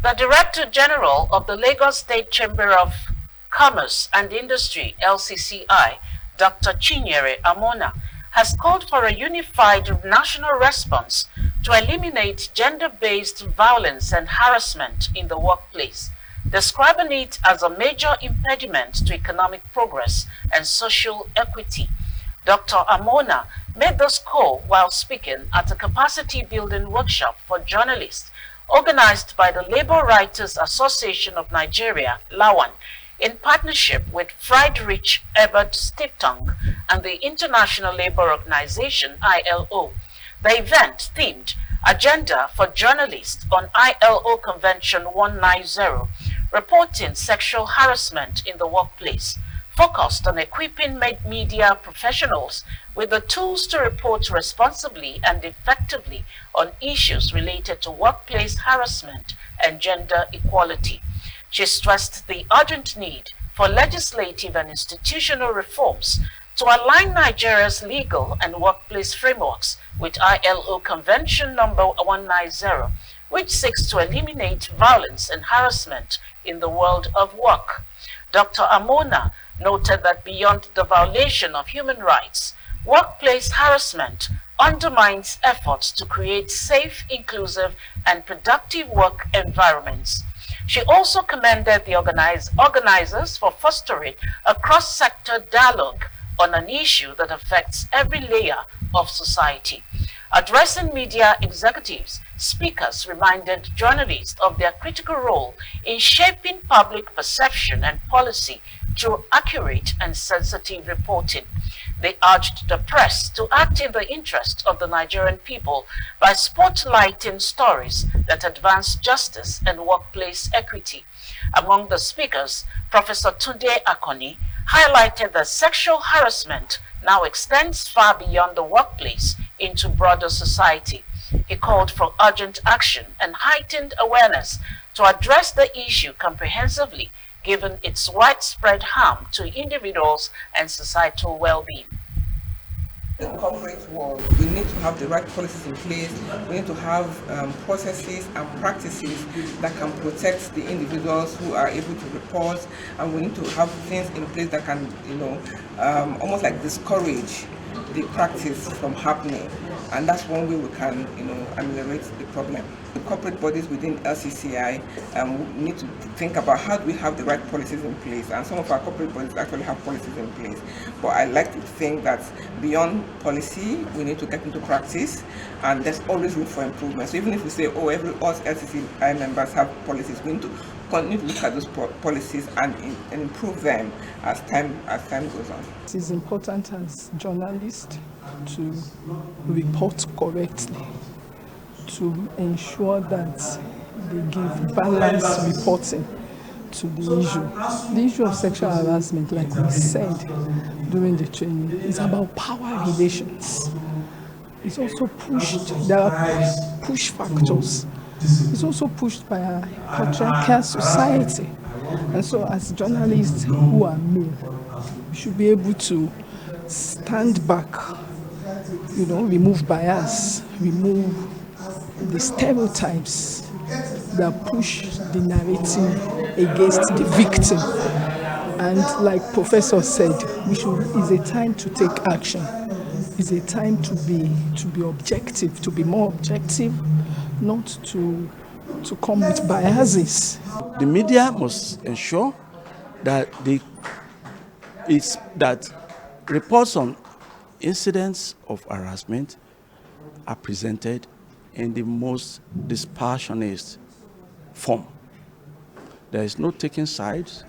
The Director General of the Lagos State Chamber of Commerce and Industry, LCCI, Dr. Chinyere Almona, has called for a unified national response to eliminate gender-based violence and harassment in the workplace, describing it as a major impediment to economic progress and social equity. Dr. Almona made this call while speaking at a capacity-building workshop for journalists organized by the Labour Writers Association of Nigeria, LAWAN, in partnership with Friedrich-Ebert-Stiftung and the International Labour Organization, ILO. The event themed Agenda for Journalists on ILO Convention 190, reporting sexual harassment in the workplace, focused on equipping media professionals with the tools to report responsibly and effectively on issues related to workplace harassment and gender equality. She stressed the urgent need for legislative and institutional reforms to align Nigeria's legal and workplace frameworks with ILO Convention No. 190, which seeks to eliminate violence and harassment in the world of work. Dr. Almona noted that beyond the violation of human rights, workplace harassment undermines efforts to create safe, inclusive, and productive work environments. She also commended the organizers for fostering a cross-sector dialogue on an issue that affects every layer of society. Addressing media executives, speakers reminded journalists of their critical role in shaping public perception and policy through accurate and sensitive reporting. They urged the press to act in the interest of the Nigerian people by spotlighting stories that advance justice and workplace equity. Among the speakers, Professor Tunde Akanni highlighted that sexual harassment now extends far beyond the workplace into broader society. He called for urgent action and heightened awareness to address the issue comprehensively, given its widespread harm to individuals and societal well-being. In the corporate world, we need to have the right policies in place. We need to have processes and practices that can protect the individuals who are able to report, and we need to have things in place that can, almost like discourage the practice from happening. And that's one way we can, ameliorate the problem. The corporate bodies within LCCI we need to think about how do we have the right policies in place, and some of our corporate bodies actually have policies in place. But I like to think that beyond policy, we need to get into practice, and there's always room for improvement. So even if we say, all LCCI members have policies, we need to continue to look at those policies and improve them as time goes on. It is important as journalists to report correctly, to ensure that they give balanced reporting to the issue. The issue of sexual harassment, like we said during the training, is about power relations. It's also pushed, there are push factors. It's also pushed by our patriarchal society. And so as journalists who are male, we should be able to stand back, remove bias, remove the stereotypes that push the narrative against the victim. And like Professor said, it's a time to take action. It's a time to be objective, to be more objective, not to come with biases. The media must ensure that that reports on incidents of harassment are presented in the most dispassionate form. There is no taking sides.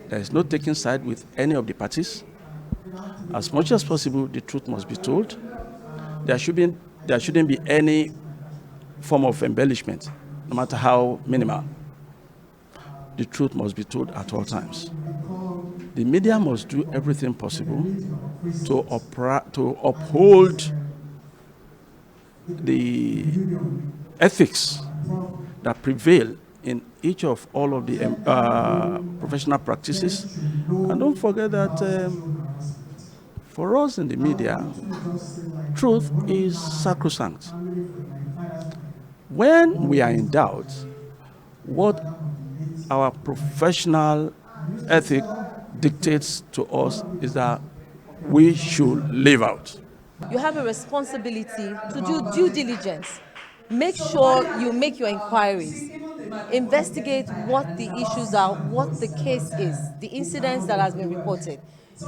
There is no taking side with any of the parties. As much as possible, the truth must be told. There shouldn't be any form of embellishment, no matter how minimal. The truth must be told at all times. The media must do everything possible to uphold the ethics that prevail in each of all of the professional practices. And don't forget that for us in the media, truth is sacrosanct. When we are in doubt, what our professional ethic dictates to us is that we should live out. You have a responsibility to do due diligence. Make sure you make your inquiries. Investigate what the issues are, what the case is, the incidents that has been reported.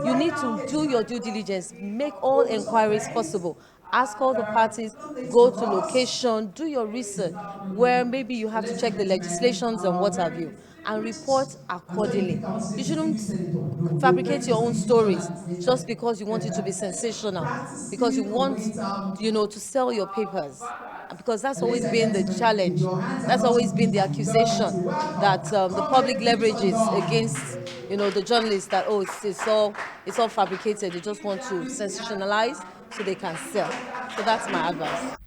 You need to do your due diligence, make all inquiries possible. Ask all the parties, go to location, do your research, where maybe you have to check the legislations and what have you, and report accordingly. You shouldn't fabricate your own stories just because you want it to be sensational, because you want, to sell your papers. Because that's always been the challenge. That's always been the accusation that the public leverages against, the journalists, that it's all fabricated. They just want to sensationalize so they can sell. So that's my advice.